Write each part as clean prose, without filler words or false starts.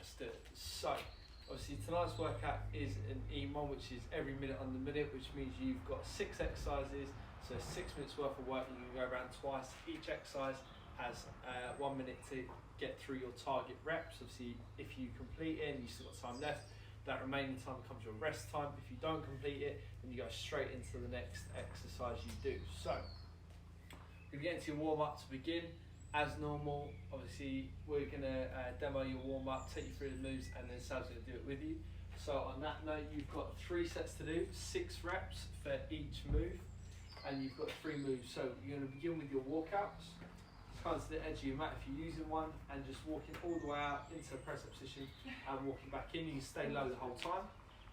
let's do it. So, obviously tonight's workout is an EMOM, which is every minute on the minute, which means you've got 6 exercises, so 6 minutes worth of work. You can go around twice. Each exercise has 1 minute to get through your target reps. Obviously, if you complete it and you've still got time left, that remaining time becomes your rest time. If you don't complete it, then you go straight into the next exercise you do. So, we get into your warm-up to begin. As normal, obviously, we're going to demo your warm-up, take you through the moves, and then Sal's going to do it with you. So on that note, you've got 3 sets to do, 6 reps for each move, and you've got 3 moves. So you're going to begin with your walkouts. Come to the edge of your mat if you're using one, and just walking all the way out into a press-up position and walking back in. You can stay low the whole time.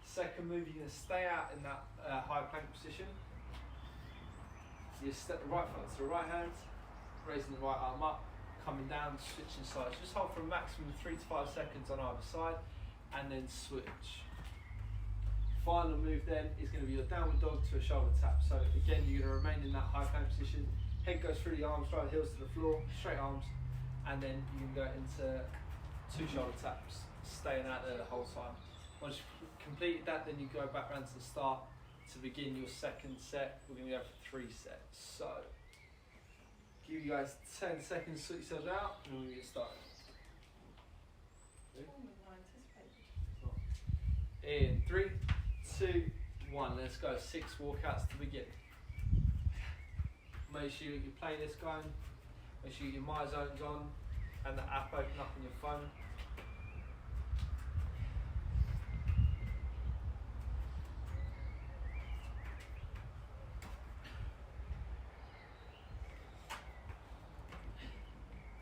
Second move, you're going to stay out in that high plank position. You step the right foot to the right hand, raising the right arm up, coming down, switching sides. Just hold for a maximum of 3 to 5 seconds on either side, and then switch. Final move then is going to be your downward dog to a shoulder tap. So again, you're going to remain in that high plank position. Head goes through the arms, drive the heels to the floor, straight arms, and then you can go into 2 shoulder taps, staying out there the whole time. Once you've completed that, then you go back round to the start to begin your second set. We're going to go for 3 sets. So, give you guys 10 seconds to sort yourselves out, and then we'll get started. In 3, 2, 1, let's go. 6 walkouts to begin. Make sure you're playing this going. Make sure your MyZone's on and the app open up on your phone.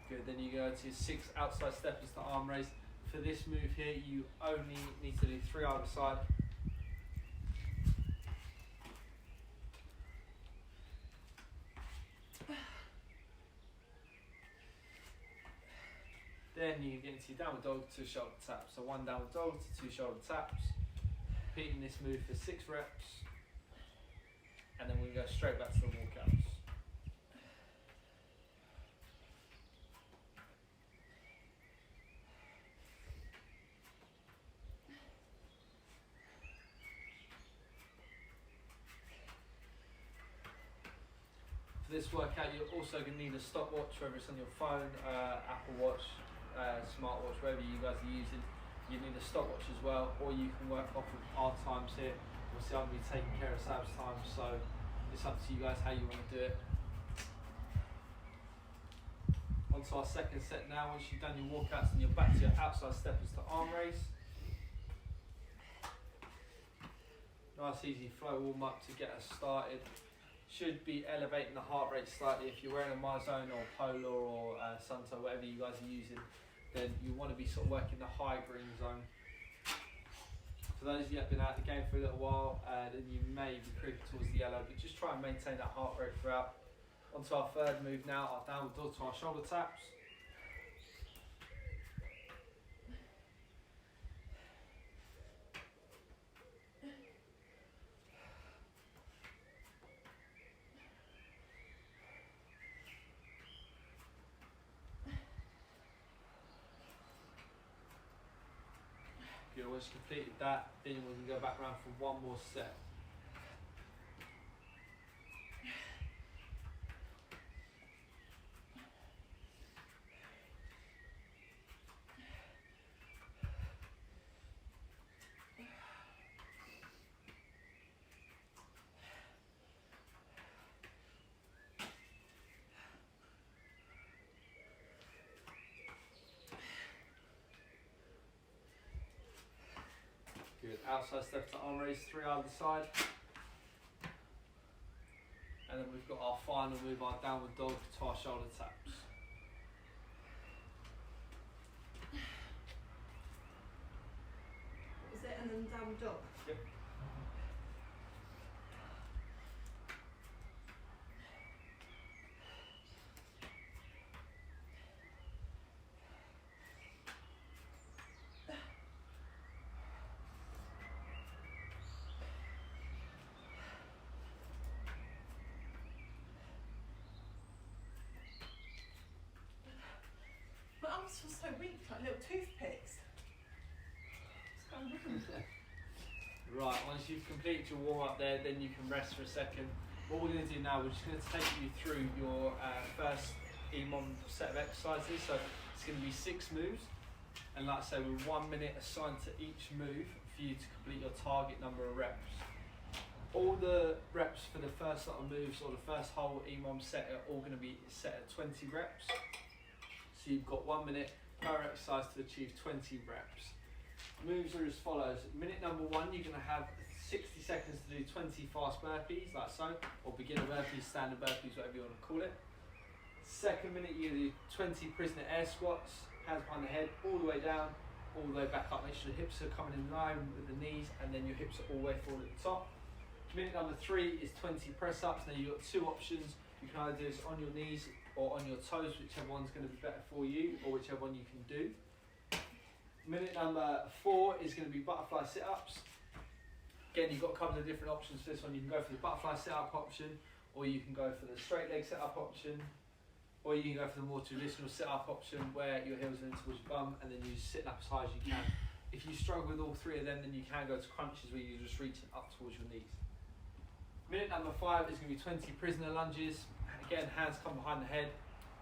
Good, then you go to your 6 outside steppers to arm raise. For this move here, you only need to do 3 either side. Then you get into your downward dog to shoulder tap. So 1 downward dog to 2 shoulder taps. Repeating this move for 6 reps. And then we go straight back to the walkouts. For this workout, you're also going to need a stopwatch, whether it's on your phone, Apple Watch, smartwatch, whatever you guys are using. You need a stopwatch as well, or you can work off of our times here. Obviously, I'm going to be taking care of Sab's time, so it's up to you guys how you want to do it. On to our second set now. Once you've done your walkouts and you're back to your outside steppers to arm raise. Nice easy flow warm up to get us started. Should be elevating the heart rate slightly. If you're wearing a MyZone or Polar or Sunto, whatever you guys are using, then you want to be sort of working the high green zone. For those of you that have been out of the game for a little while, then you may be creeping towards the yellow, but just try and maintain that heart rate throughout. On to our third move now, our downward dog to our shoulder taps. Good, once you've completed that, then we can go back around for 1 more set. Good, outside step to arm raise, 3 either side. And then we've got our final move, our downward dog to our shoulder taps. What was it? And then downward dog? Yep. My arms feel so weak, like little toothpicks. Right, once you've completed your warm up there, then you can rest for a second. What we're going to do now, we're just going to take you through your first EMOM set of exercises. So it's going to be 6 moves, and like I say, with 1 minute assigned to each move for you to complete your target number of reps. All the reps for the first lot of moves or the first whole EMOM set are all going to be set at 20 reps. So you've got 1 minute per exercise to achieve 20 reps. Moves are as follows. Minute number 1, you're going to have 60 seconds to do 20 fast burpees, like so, or beginner burpees, standard burpees, whatever you want to call it. Second minute, you do 20 prisoner air squats, hands behind the head, all the way down, all the way back up. Make sure the hips are coming in line with the knees, and then your hips are all the way forward at the top. Minute number 3 is 20 press ups. Now you've got 2 options. You can either do this on your knees or on your toes, whichever one's going to be better for you, or whichever one you can do. Minute number 4 is going to be butterfly sit-ups. Again, you've got a couple of different options for this one. You can go for the butterfly sit-up option, or you can go for the straight leg sit-up option, or you can go for the more traditional sit-up option where your heels are in towards your bum and then you sit up as high as you can. If you struggle with all 3 of them, then you can go to crunches where you're just reaching up towards your knees. Minute number 5 is going to be 20 prisoner lunges. Again, hands come behind the head,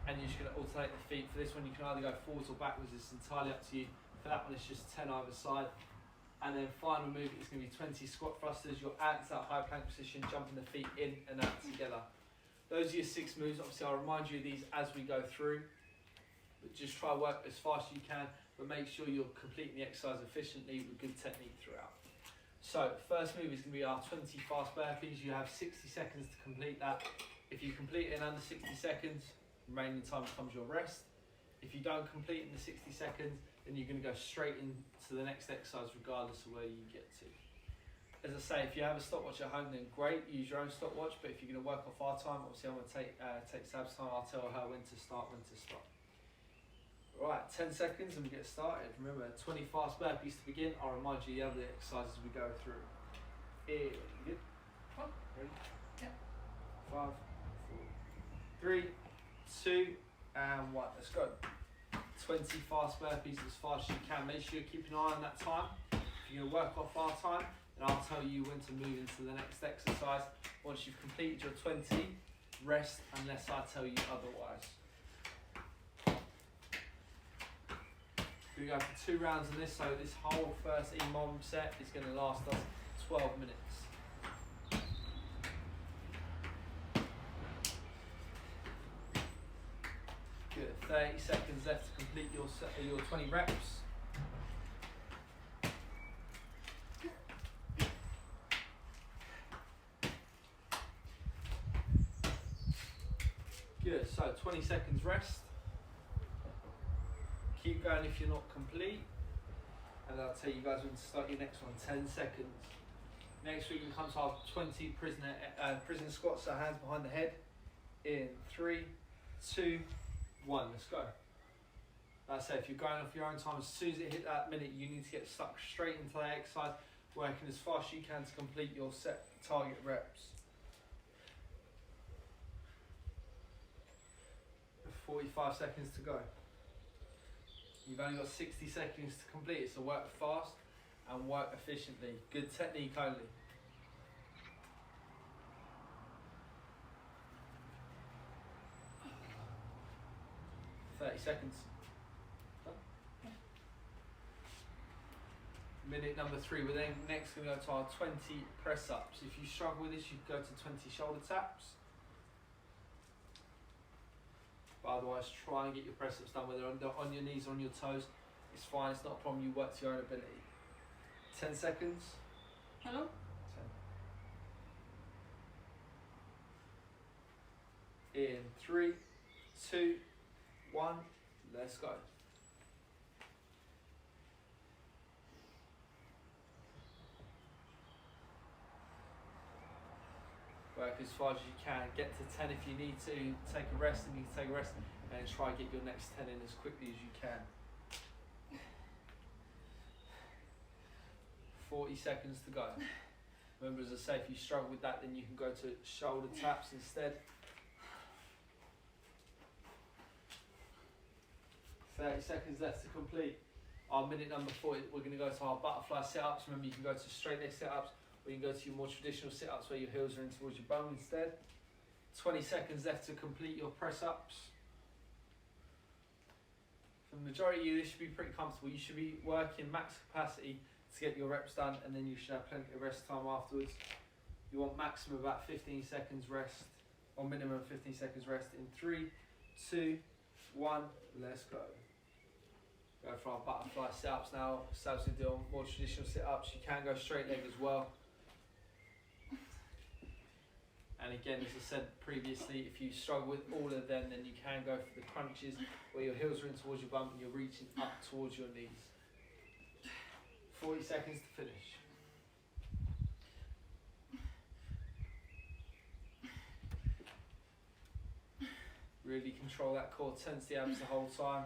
and you're just going to alternate the feet. For this one, you can either go forwards or backwards. It's entirely up to you. For that one, it's just 10 either side. And then final move is going to be 20 squat thrusters. Your abs at high plank position, jumping the feet in and out together. Those are your 6 moves. Obviously, I'll remind you of these as we go through. But just try to work as fast as you can, but make sure you're completing the exercise efficiently with good technique throughout. So, first move is going to be our 20 fast burpees. You have 60 seconds to complete that. If you complete it in under 60 seconds, remaining time becomes your rest. If you don't complete it in the 60 seconds, then you're going to go straight into the next exercise regardless of where you get to. As I say, if you have a stopwatch at home, then great, use your own stopwatch, but if you're going to work off our time, obviously I'm going to take Sab's time. I'll tell her when to start, when to stop. Right, 10 seconds and we get started. Remember, 20 fast burpees to begin. I'll remind you the other exercises we go through. Here, good. Ready? Yeah. 5, 4, 3, 2, and 1. Let's go. 20 fast burpees as fast as you can. Make sure you keep an eye on that time. If you're going to work off our time, then I'll tell you when to move into the next exercise. Once you've completed your 20, rest unless I tell you otherwise. We go for 2 rounds of this, so this whole first EMOM set is going to last us 12 minutes. Good, 30 seconds left to complete your 20 reps. Good, so 20 seconds rest. Keep going if you're not complete, and I'll tell you guys when to start your next one. 10 seconds. Next week we come to our 20 prison squats, so hands behind the head. In 3, 2, 1. Let's go. Like I say, if you're going off your own time, as soon as it hit that minute, you need to get stuck straight into that exercise, working as fast as you can to complete your set target reps. 45 seconds to go. You've only got 60 seconds to complete it, so work fast and work efficiently. Good technique only. Seconds. Minute number 3. We're then next going to go to our 20 press ups. If you struggle with this, you can go to 20 shoulder taps. But otherwise, try and get your press ups done, whether on your knees or on your toes. It's fine, it's not a problem, you work to your own ability. 10 seconds. Hello? 10. In 3, 2, 1, let's go. Work as far as you can. Get to 10 if you need to. Take a rest and you can take a rest, and try and get your next 10 in as quickly as you can. 40 seconds to go. Remember, as I say, if you struggle with that, then you can go to shoulder taps instead. 30 seconds left to complete. our minute number 4, we're going to go to our butterfly sit-ups. Remember, you can go to straight leg sit-ups, or you can go to your more traditional sit-ups where your heels are in towards your bum instead. 20 seconds left to complete your press-ups. For the majority of you, this should be pretty comfortable. You should be working max capacity to get your reps done, and then you should have plenty of rest time afterwards. You want maximum about 15 seconds rest, or minimum 15 seconds rest in 3, 2, 1, let's go. Go for our butterfly sit-ups now. So to do more traditional sit-ups. You can go straight leg as well. And again, as I said previously, if you struggle with all of them, then you can go for the crunches where your heels are in towards your bum and you're reaching up towards your knees. 40 seconds to finish. Really control that core tense the abs the whole time.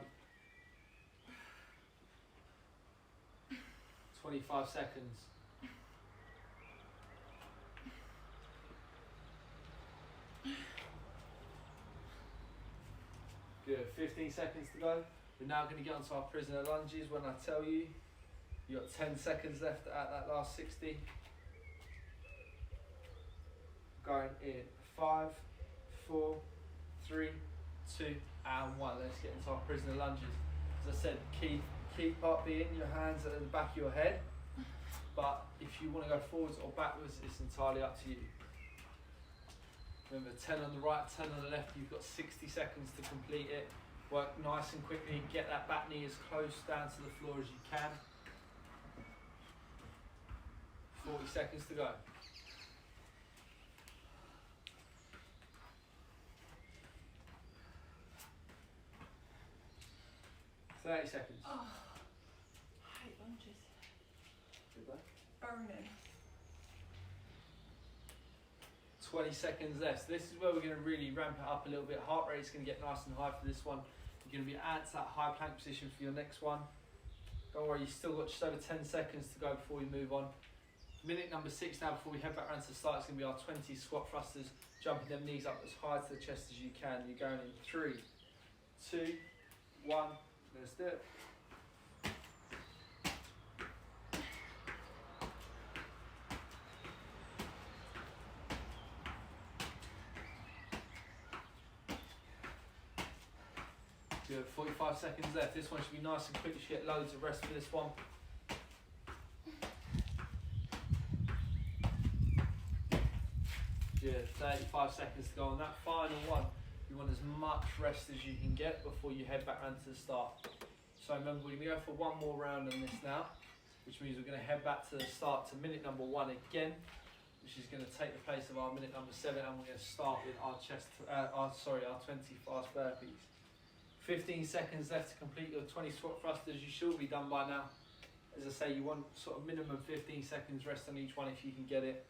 25 seconds. Good, 15 seconds to go. We're now going to get onto our prisoner lunges. When I tell you, you've got 10 seconds left at that last 60. Going in 5, 4, 3, 2, and 1. Let's get into our prisoner lunges. As I said, key part being your hands at the back of your head. But if you want to go forwards or backwards, it's entirely up to you. Remember, 10 on the right, 10 on the left. You've got 60 seconds to complete it. Work nice and quickly. Get that back knee as close down to the floor as you can. 40 seconds to go. 30 seconds. Oh, I hate lunges. Goodbye. Burning. 20 seconds left. So this is where we're going to really ramp it up a little bit. Heart rate's going to get nice and high for this one. You're going to be at that high plank position for your next one. Don't worry, you've still got just over 10 seconds to go before we move on. Minute number 6 now before we head back around to the start. It's going to be our 20 squat thrusters. Jumping them knees up as high to the chest as you can. You're going in 3, 2, 1. Let's do it. Good, 45 seconds left. This one should be nice and quick. You should get loads of rest for this one. Good, 35 seconds to go on that final one. You want as much rest as you can get before you head back round to the start. So remember, we're going to go for one more round on this now, which means we're going to head back to the start to minute number 1 again, which is going to take the place of our minute number 7, and we're going to start with our our 20 fast burpees. 15 seconds left to complete your 20 squat thrusters. You should be done by now. As I say, you want sort of minimum 15 seconds rest on each one if you can get it.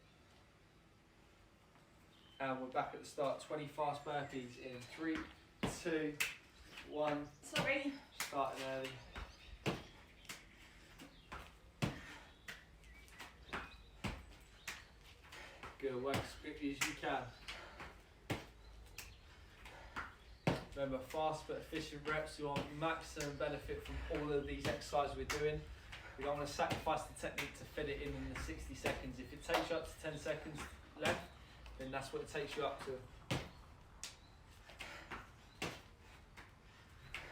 And we're back at the start. 20 fast burpees in 3, 2, 1. Sorry. Starting early. Good, work as quickly as you can. Remember, fast but efficient reps. You want maximum benefit from all of these exercises we're doing. We don't want to sacrifice the technique to fit it in the 60 seconds. If it takes you up to 10 seconds left, then that's what it takes you up to.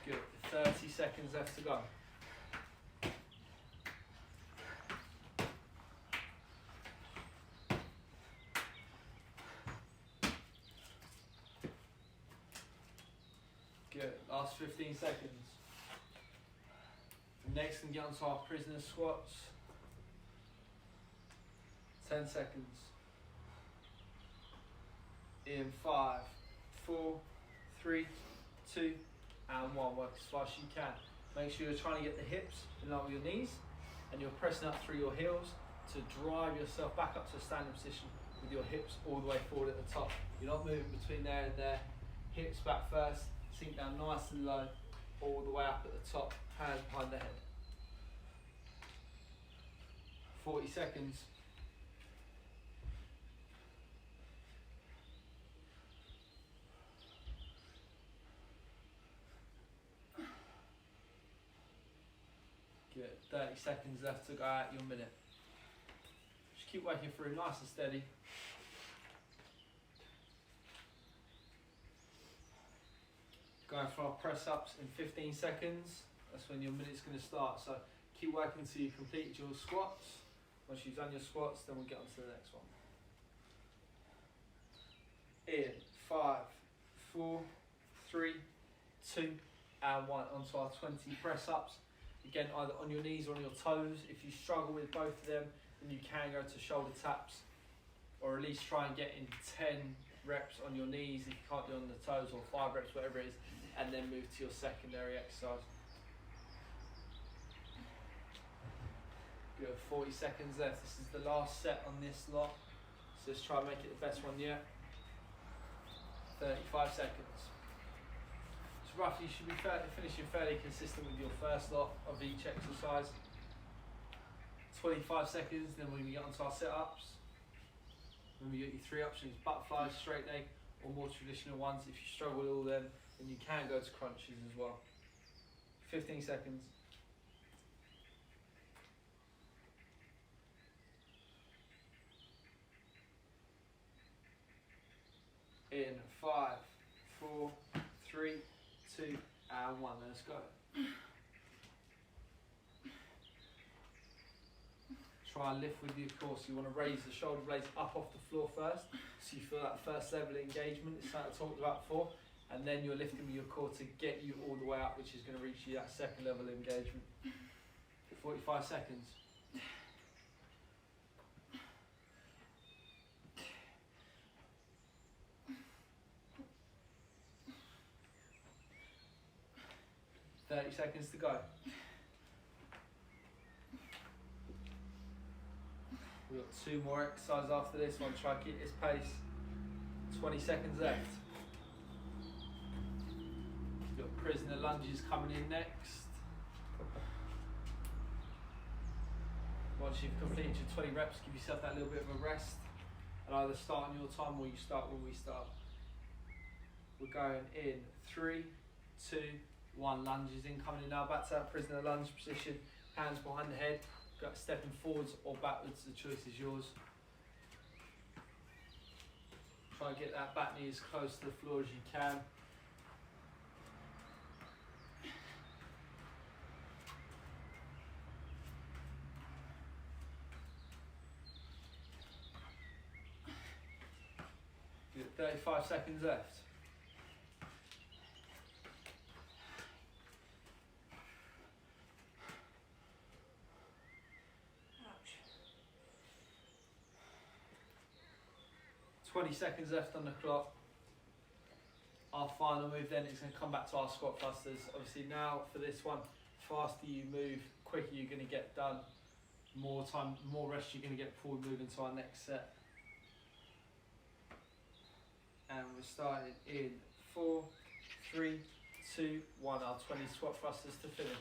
Good, 30 seconds left to go. Good, last 15 seconds. Next, we can get onto our prisoner squats. 10 seconds. In 5, 4, 3, 2, and 1. Work as fast as you can. Make sure you're trying to get the hips in line with your knees, and you're pressing up through your heels to drive yourself back up to a standing position with your hips all the way forward at the top. You're not moving between there and there. Hips back first, sink down nice and low, all the way up at the top, hands behind the head. 40 seconds. Good. Good. 30 seconds left to go out your minute. Just keep working through nice and steady. Going for our press ups in 15 seconds. That's when your minute's going to start. So keep working until you've completed your squats. Once you've done your squats, then we'll get on to the next one. In 5, 4, 3, 2, and 1. Onto our 20 press ups. Again, either on your knees or on your toes. If you struggle with both of them, then you can go to shoulder taps, or at least try and get in 10 reps on your knees if you can't do it on the toes, or 5 reps, whatever it is, and then move to your secondary exercise. Good. 40 seconds left. This is the last set on this lot, so let's try and make it the best one yet. 35 seconds. So roughly you should be finishing fairly consistent with your first lot of each exercise. 25 seconds, then when we get onto our sit-ups. Remember, you got your 3 options: butterflies, straight leg, or more traditional ones. If you struggle with all them, then you can go to crunches as well. 15 seconds. In 5, 4, 3, 2, and 1. Let's go. Try and lift with you, of course. You want to raise the shoulder blades up off the floor first, so you feel that first level of engagement. It's something I talked about before, and then you're lifting with your core to get you all the way up, which is going to reach you that second level of engagement. 45 seconds. Thirty seconds to go. We've got 2 more exercises after this one. Try and keep this pace. 20 seconds left. We've got prisoner lunges coming in next. Once you've completed your 20 reps, give yourself that little bit of a rest, and either start on your time or you start when we start. We're going in 3, 2, 1. Lunges in, coming in now. Back to that prisoner lunge position. Hands behind the head. Got stepping forwards or backwards, the choice is yours. Try and get that back knee as close to the floor as you can. Good. 35 seconds left. Ouch. 20 seconds left on the clock. Our final move then is going to come back to our squat thrusters. Obviously now for this one, faster you move, quicker you're going to get done. More time, more rest you're going to get before we move into our next set. And we're starting in 4, 3, 2, 1. Our 20 squat thrusters to finish.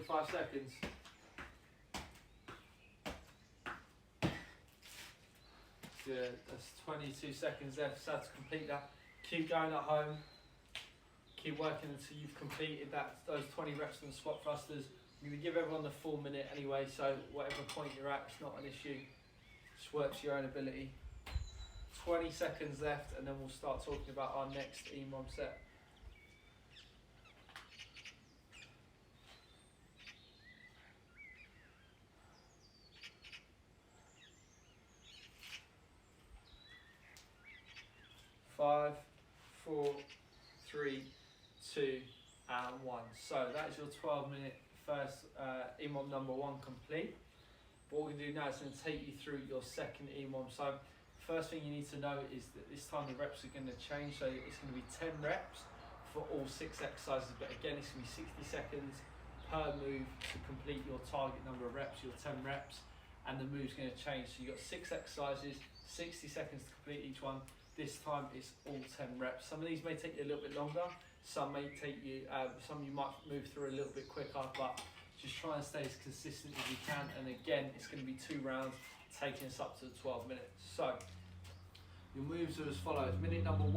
Five seconds. Good. That's 22 seconds left. So to complete that, keep going at home. Keep working until you've completed those 20 reps on the squat thrusters. I'm going to give everyone the full minute anyway, so whatever point you're at, it's not an issue. Just work to your own ability. 20 seconds left, and then we'll start talking about our next EMOM set. Five, 4, 3, 2, and 1. So that is your 12-minute first EMOM number 1 complete. What we're going to do now is going to take you through your second EMOM. So first thing you need to know is that this time the reps are going to change. So it's going to be 10 reps for all 6 exercises, but again it's going to be 60 seconds per move to complete your target number of reps, your 10 reps, and the move's going to change. So you've got 6 exercises, 60 seconds to complete each one. This time it's all 10 reps. Some of these may take you a little bit longer, some may take you, some you might move through a little bit quicker, but Just try and stay as consistent as you can, and again, it's going to be 2 rounds, taking us up to the 12 minutes. So, your moves are as follows. Minute number 1,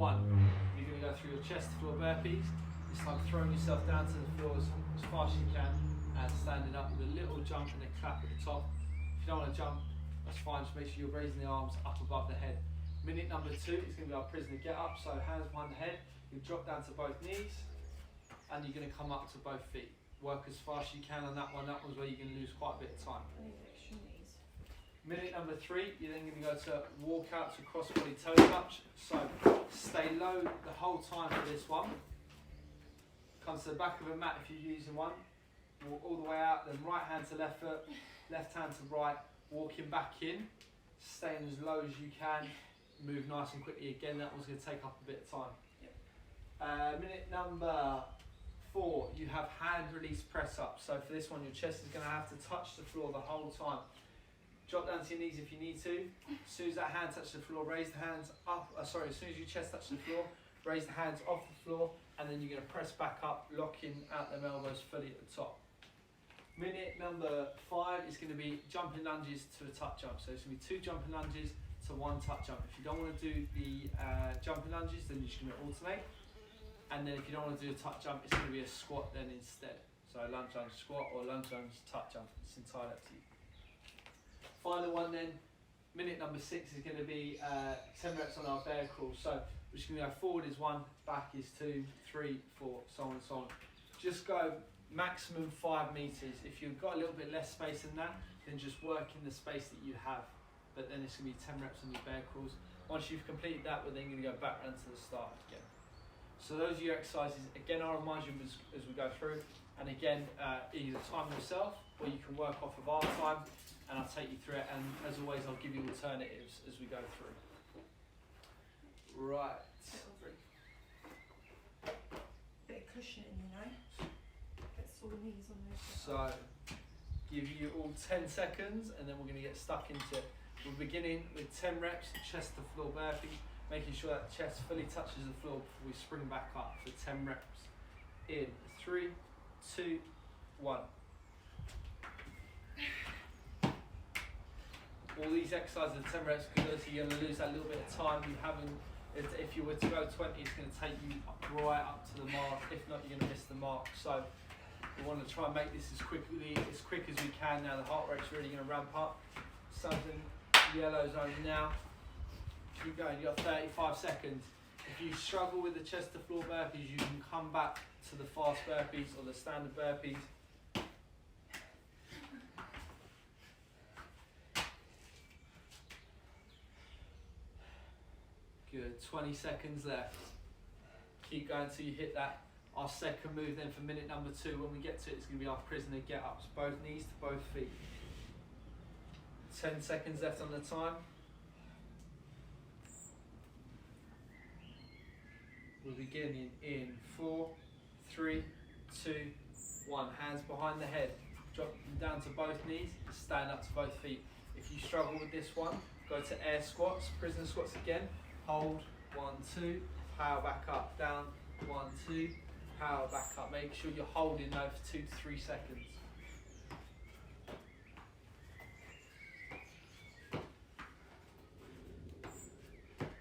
you're going to go through your chest to floor burpees. This time throwing yourself down to the floor as fast as you can, and standing up with a little jump and a clap at the top. If you don't want to jump, that's fine, just make sure you're raising the arms up above the head. Minute number 2 is going to be our prisoner get up, so hands behind the head, you drop down to both knees, and you're going to come up to both feet. Work as fast as you can on that one. That one's where you're going to lose quite a bit of time. I need extra knees. Minute number 3, you're then going to go to walk out to cross body toe touch. So stay low the whole time for this one. Come to the back of a mat if you're using one. Walk all the way out, then right hand to left foot, left hand to right, walking back in, staying as low as you can, move nice and quickly. Again, that one's going to take up a bit of time. Yep. Minute number 4, you have hand release press up. So for this one, your chest is going to have to touch the floor the whole time. Drop down to your knees if you need to. As soon as that hand touches the floor, raise the hands up. As soon as your chest touches the floor, raise the hands off the floor, and then you're going to press back up, locking out them elbows fully at the top. Minute number 5 is going to be jumping lunges to a tuck jump. So it's going to be 2 jumping lunges to 1 tuck jump. If you don't want to do the jumping lunges, then you're just going to alternate. And then if you don't want to do a tuck jump, it's going to be a squat then instead. So lunge, lunge, squat, or lunge, lunge, tuck jump. It's entirely up to you. Final one then, minute number 6 is going to be 10 reps on our bear crawl. So we're just going to go forward is 1, back is 2, 3, 4, so on and so on. Just go maximum 5 meters. If you've got a little bit less space than that, then just work in the space that you have. But then it's going to be 10 reps on your bear crawls. Once you've completed that, we're then going to go back round to the start again. So those are your exercises. Again, I'll remind you as we go through. And again, either time yourself, or you can work off of our time, and I'll take you through it. And as always, I'll give you alternatives as we go through. Right. Bit of cushioning, you know. Get sore knees on those. So, give you all 10 seconds, and then we're going to get stuck into it. We're beginning with 10 reps, chest to floor burpee, making sure that chest fully touches the floor before we spring back up for 10 reps. In 3, 2, 1. All these exercises are 10 reps because you're going to lose that little bit of time. You haven't. If you were to go 20, it's going to take you right up to the mark. If not, you're going to miss the mark. So we want to try and make this as quick as we can. Now the heart rate's really going to ramp up. Something yellow zone now. Keep going. You've got 35 seconds. If you struggle with the chest to floor burpees, you can come back to the fast burpees or the standard burpees. Good, 20 seconds left. Keep going until you hit that. Our second move then for minute number 2, when we get to it, it's going to be our prisoner get-ups. Both knees to both feet. 10 seconds left on the time. We're beginning in 4, 3, 2, 1. Hands behind the head. Drop them down to both knees. Stand up to both feet. If you struggle with this one, go to air squats, prisoner squats again. Hold, 1, 2, power back up, down, 1, 2, power back up. Make sure you're holding though for 2 to 3 seconds.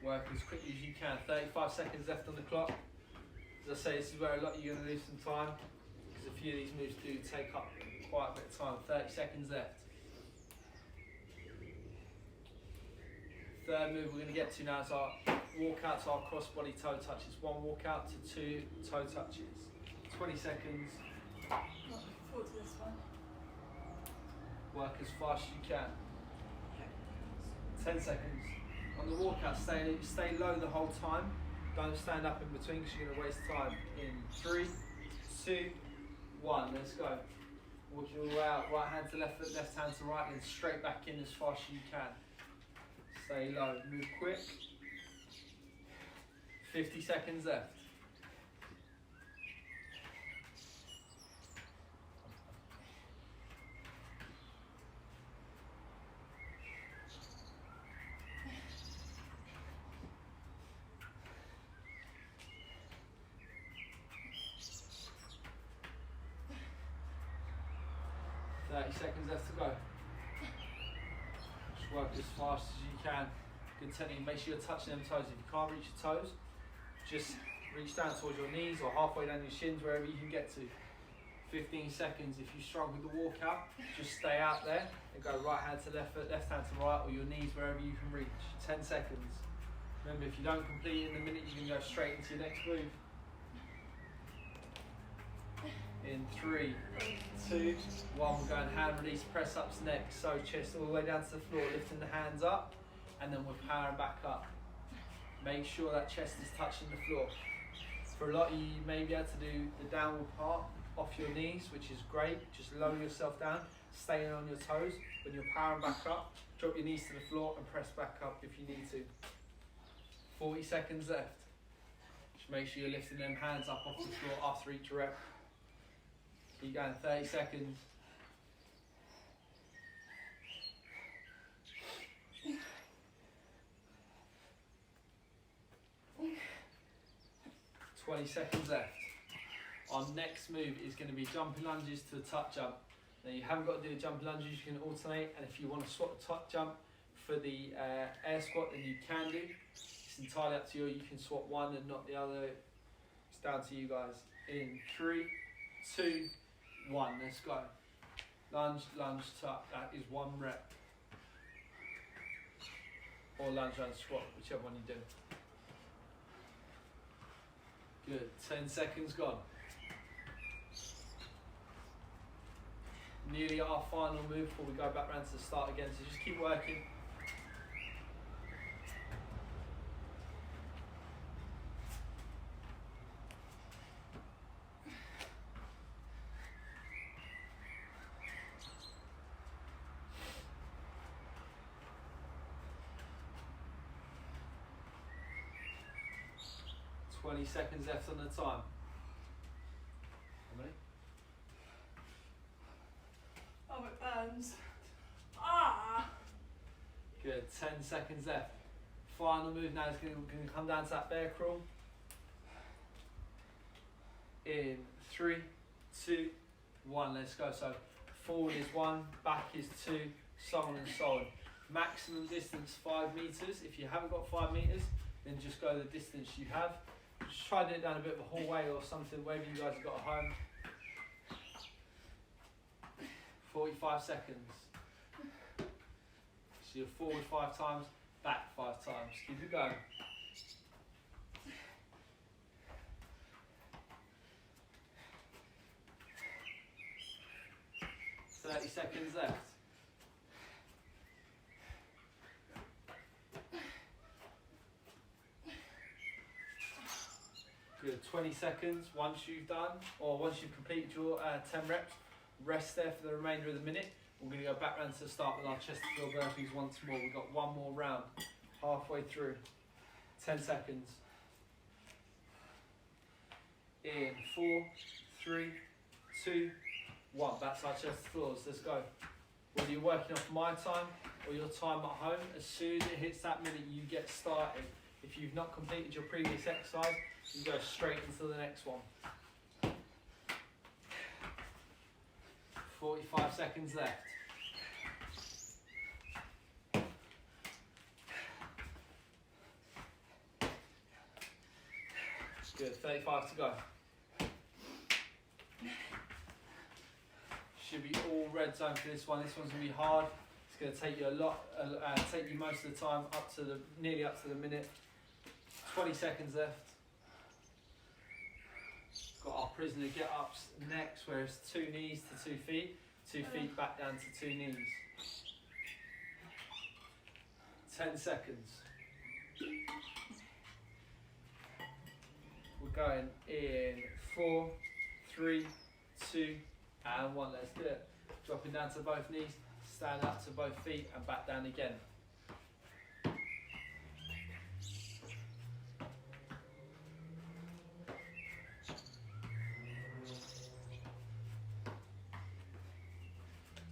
Work as quickly as you can. 35 seconds left on the clock. As I say, this is where a lot you're going to lose some time because a few of these moves do take up quite a bit of time. 30 seconds left. Third move we're going to get to now is our walk out to our cross body toe touches. 1 walk out to 2 toe touches. 20 seconds. Not looking forward to this one. Work as fast as you can. Okay. 10 seconds. On the walk out, stay low the whole time. Don't stand up in between because you're going to waste time. In 3, 2, 1. Let's go. Walk your way out. Right hand to left foot, left hand to right, then straight back in as fast as you can. Stay low, move quick. 50 seconds left. 30 seconds left to go. Just work as fast as you can. Good technique. Make sure you're touching them toes. If you can't reach your toes, just reach down towards your knees or halfway down your shins, wherever you can get to. 15 seconds. If you struggle with the walkout, just stay out there and go right hand to left foot, left hand to right, or your knees wherever you can reach. 10 seconds. Remember, if you don't complete it in a minute, you can go straight into your next move. In 3, 2, 1, we're going hand release, press ups next. So chest all the way down to the floor, lifting the hands up, and then we're powering back up. Make sure that chest is touching the floor. For a lot of you, you may be able to do the downward part off your knees, which is great. Just lower yourself down, staying on your toes. When you're powering back up, drop your knees to the floor and press back up if you need to. 40 seconds left. Just make sure you're lifting them hands up off the floor after each rep. Keep going, 30 seconds. $20 seconds left. Our next move is going to be jumping lunges to a tuck jump. Now you haven't got to do the jumping lunges, you can alternate, and if you want to swap the tuck jump for the air squat, then you can do. It's entirely up to you. You can swap one and not the other. It's down to you guys. In 3, 2, 1, let's go. Lunge, lunge, tuck. That is 1 rep. Or lunge, lunge, squat, whichever one you do. Good. 10 seconds gone. Nearly our final move before we go back round to the start again. So just keep working. $20 seconds left on the time. How many? Oh, it burns. Ah! Good, 10 seconds left. Final move now is going to come down to that bear crawl. In 3, 2, 1, let's go. So forward is 1, back is 2, so on and so on. Maximum distance 5 meters. If you haven't got 5 meters, then just go the distance you have. Just try to do it down a bit of a hallway or something, wherever you guys have got at home. 45 seconds. So you're forward 5 times, back 5 times. Keep it going. $30 seconds left. Good, 20 seconds. Once you've done, or once you've completed your 10 reps, rest there for the remainder of the minute. We're going to go back round to the start with our chest to floor burpees once more. We've got one more round, halfway through. 10 seconds. In 4, 3, 2, 1. That's our chest to floors. Let's go. Whether you're working off my time or your time at home, as soon as it hits that minute, you get started. If you've not completed your previous exercise, you go straight into the next one. 45 seconds left. Good, 35 to go. Should be all red zone for this one. This one's gonna be hard. It's gonna take you a lot, take you most of the time, nearly up to the minute. 20 seconds left. Got our prisoner get ups next, where it's 2 knees to 2 feet, 2 feet back down to 2 knees. 10 seconds. We're going in 4, 3, 2, and 1. Let's do it. Dropping down to both knees, stand up to both feet, and back down again.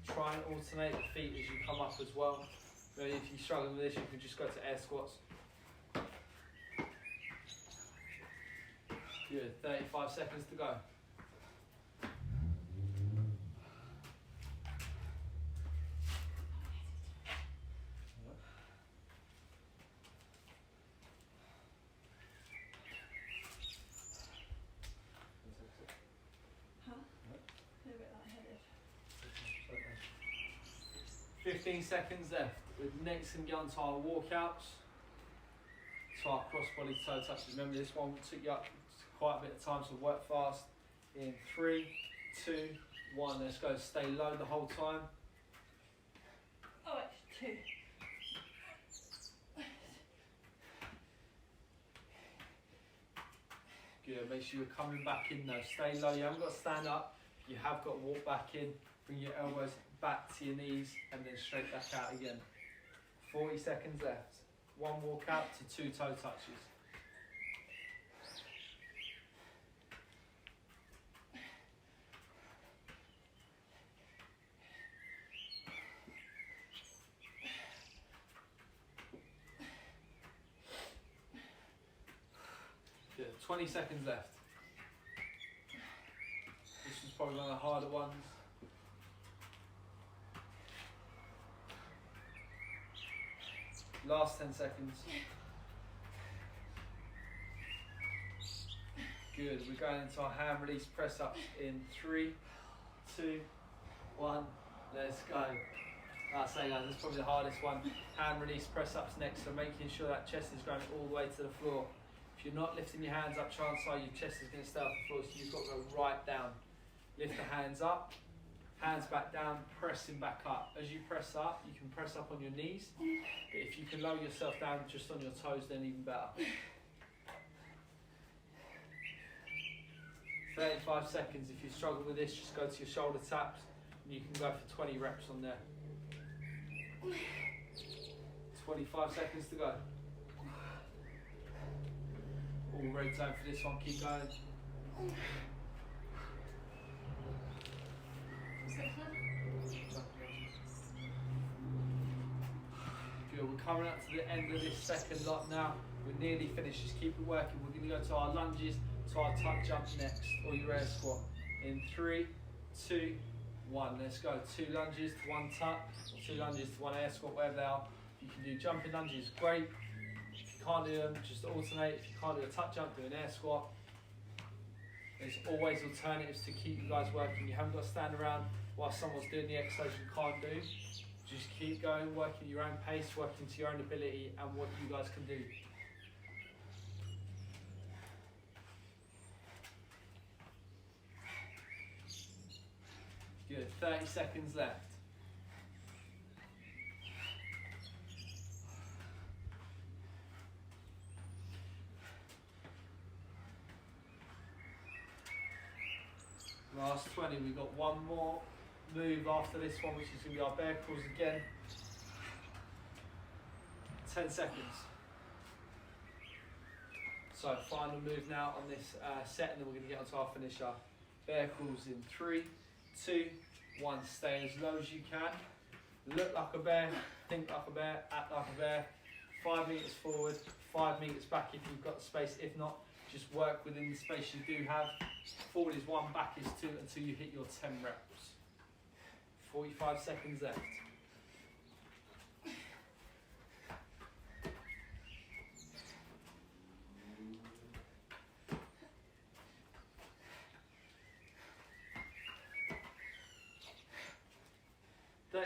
Try and alternate the feet as you come up as well. Maybe if you're struggling with this, you can just go to air squats. Good, 35 seconds to go. 15 seconds left. We're next going to get onto our walkouts, to our crossbody toe touches. Remember, this one took you up quite a bit of time, so work fast. In 3, 2, 1. Let's go. Stay low the whole time. Oh, it's 2. Good. Make sure you're coming back in though. Stay low. You haven't got to stand up. You have got to walk back in. Bring your elbows back to your knees and then straight back out again. 40 seconds left. 1 walk out to 2 toe touches. Good. 20 seconds left. This is probably one of the harder ones. Last 10 seconds. Good. We're going into our hand release press ups in 3, 2, 1. Let's go. Like I say, guys, that's probably the hardest one. Hand release press ups next, so making sure that chest is going all the way to the floor. If you're not lifting your hands up, chances are your chest is going to stay off the floor, so you've got to go right down. Lift the hands up, hands back down, pressing back up. As you press up, you can press up on your knees, but if you can lower yourself down just on your toes, then even better. 35 seconds. If you struggle with this, just go to your shoulder taps, and you can go for 20 reps on there. 25 seconds to go. All red zone for this one, keep going. Good, we're coming up to the end of this second lot now. We're nearly finished, just keep it working. We're going to go to our lunges, to our tuck jump next, or your air squat. In 3, 2, 1, let's go. 2 lunges to 1 tuck, or 2 lunges to 1 air squat, wherever they are. You can do jumping lunges, great. If you can't do them, just alternate. If you can't do a tuck jump, do an air squat. There's always alternatives to keep you guys working. You haven't got to stand around while someone's doing the exercise you can't do. Just keep going, working at your own pace, working to your own ability and what you guys can do. Good, 30 seconds left. Last 20, we've got one more move after this one, which is going to be our bear crawls again. 10 seconds. So final move now on this set, and then we're going to get onto our finisher. Bear crawls in 3, 2, 1. Stay as low as you can. Look like a bear, think like a bear, act like a bear. 5 meters forward, 5 meters back if you've got the space. If not, just work within the space you do have. Forward is 1, back is 2 until you hit your 10 reps. 45 seconds left.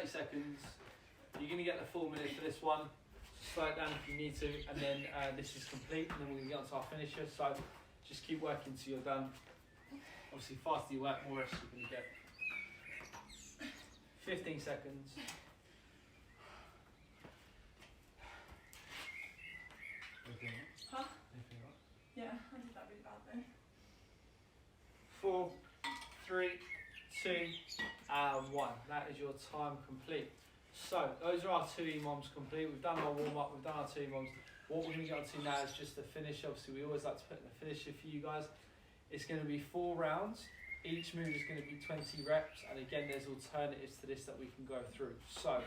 Seconds. You're going to get the full minute for this one. Slow it down if you need to, and then this is complete, and then we're going to get onto our finisher. So just keep working till you're done. Obviously, faster you work, more rest you're going to get. 15 seconds. Huh? Yeah, I did that really bad though. 4, 3, 2, and 1. That is your time complete. So those are our 2 EMOMs complete. We've done our warm up, we've done our 2 EMOMs. What we're going to get onto now is just the finish. Obviously, we always like to put in the finisher for you guys. It's going to be 4 rounds. Each move is going to be 20 reps, and again, there's alternatives to this that we can go through. So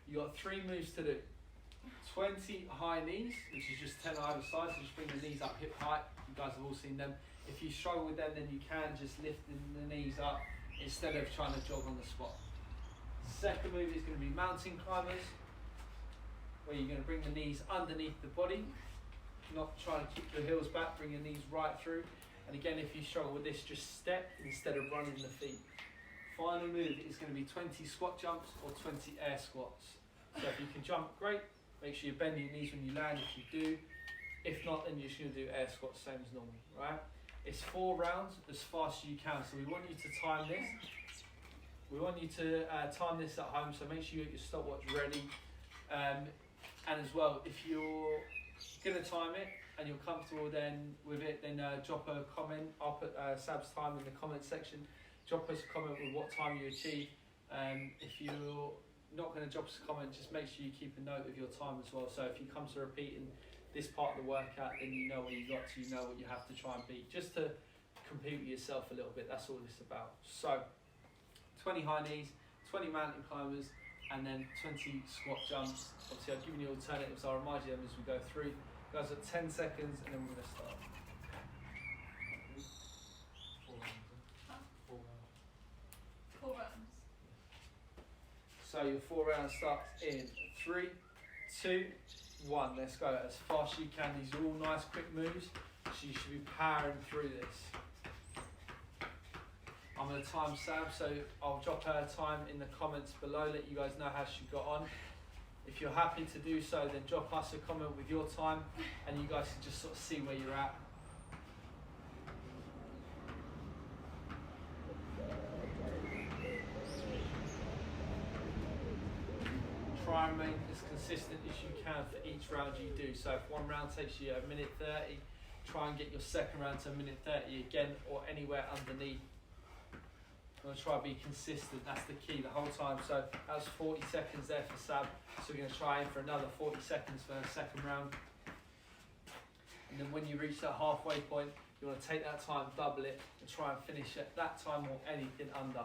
you got 3 moves to do. 20 high knees, which is just 10 either side. So just bring the knees up hip height. You guys have all seen them. If you struggle with them, then you can just lift the knees up instead of trying to jog on the spot. Second move is going to be mountain climbers, where you're going to bring the knees underneath the body, not trying to keep your heels back, bring your knees right through. And again, if you struggle with this, just step instead of running the feet. Final move is going to be 20 squat jumps or 20 air squats. So if you can jump, great. Make sure you bend your knees when you land if you do. If not, then you're just going to do air squats same as normal, right? It's 4 rounds as fast as you can. So we want you to time this. We want you to time this at home, so make sure you get your stopwatch ready. And as well, if you're going to time it and you're comfortable then with it, then drop a comment. I'll put Sab's time in the comment section. Drop us a comment with what time you achieve. If you're not going to drop us a comment, just make sure you keep a note of your time as well. So if you come to repeating this part of the workout, then you know where you got to, you know what you have to try and beat, just to compete with yourself a little bit. That's all it's about. So 20 high knees, 20 mountain climbers, and then 20 squat jumps. Obviously I've given you alternatives, I'll remind you them as we go through. Guys, at 10 seconds and then we're going to start. 4 rounds. So your 4 rounds starts in 3, 2, 1. Let's go as fast as you can. These are all nice quick moves, so you should be powering through this. I'm going to time Sam, so I'll drop her time in the comments below, let you guys know how she got on. If you're happy to do so, then drop us a comment with your time and you guys can just sort of see where you're at. Try and remain as consistent as you can for each round you do. So if one round takes you a minute 30, try and get your second round to a minute 30 again, or anywhere underneath. I'm going to try and be consistent, that's the key the whole time. So that was 40 seconds there for Sab, so we're going to try in for another 40 seconds for the second round. And then when you reach that halfway point, you want to take that time, double it, and try and finish at that time or anything under.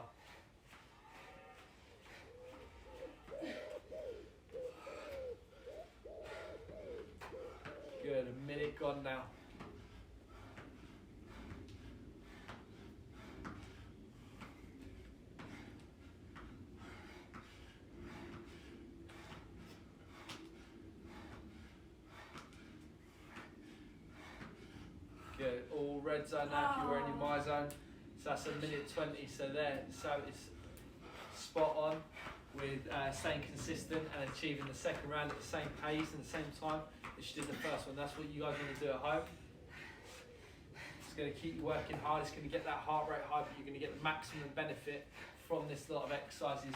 Good, a minute gone now. Good, all red zone now if you were in your my zone. So that's a minute 20, so there. So it's spot on with staying consistent and achieving the second round at the same pace and the same time as you did the first one. That's what you guys want to do at home. It's going to keep you working hard, it's going to get that heart rate high, but you're going to get the maximum benefit from this lot of exercises.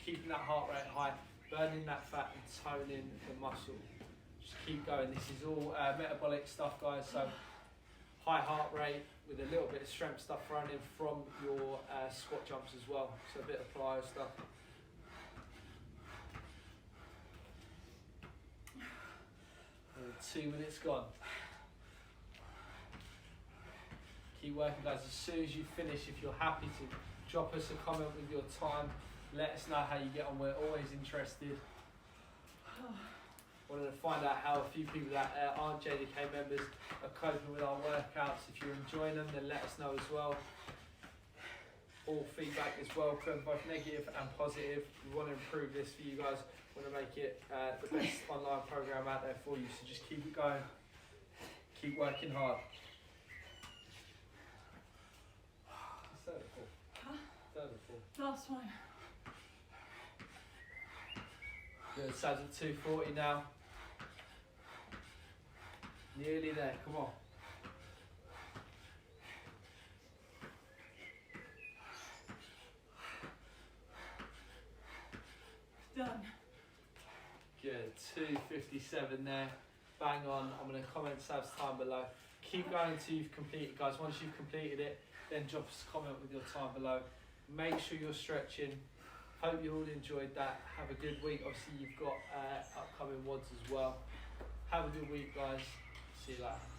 Keeping that heart rate high, burning that fat and toning the muscle. Just keep going. This is all metabolic stuff, guys. So high heart rate with a little bit of strength stuff thrown in from your squat jumps as well. So a bit of plyo stuff. And 2 minutes gone. Keep working, guys. As soon as you finish, if you're happy to, drop us a comment with your time. Let us know how you get on. We're always interested. Wanted to find out how a few people that aren't JDK members are coping with our workouts. If you're enjoying them, then let us know as well. All feedback is welcome, both negative and positive. We want to improve this for you guys. We want to make it the best online program out there for you. So just keep it going. Keep working hard. Third or fourth? Huh? Third or fourth? Last one. Good. Sab's at 240 now. Nearly there, come on. Done. Good, 2:57 there. Bang on. I'm going to comment Sab's time below. Keep going until you've completed, guys. Once you've completed it, then drop us a comment with your time below. Make sure you're stretching. Hope you all enjoyed that. Have a good week. Obviously, you've got upcoming WODs as well. Have a good week, guys. See you later.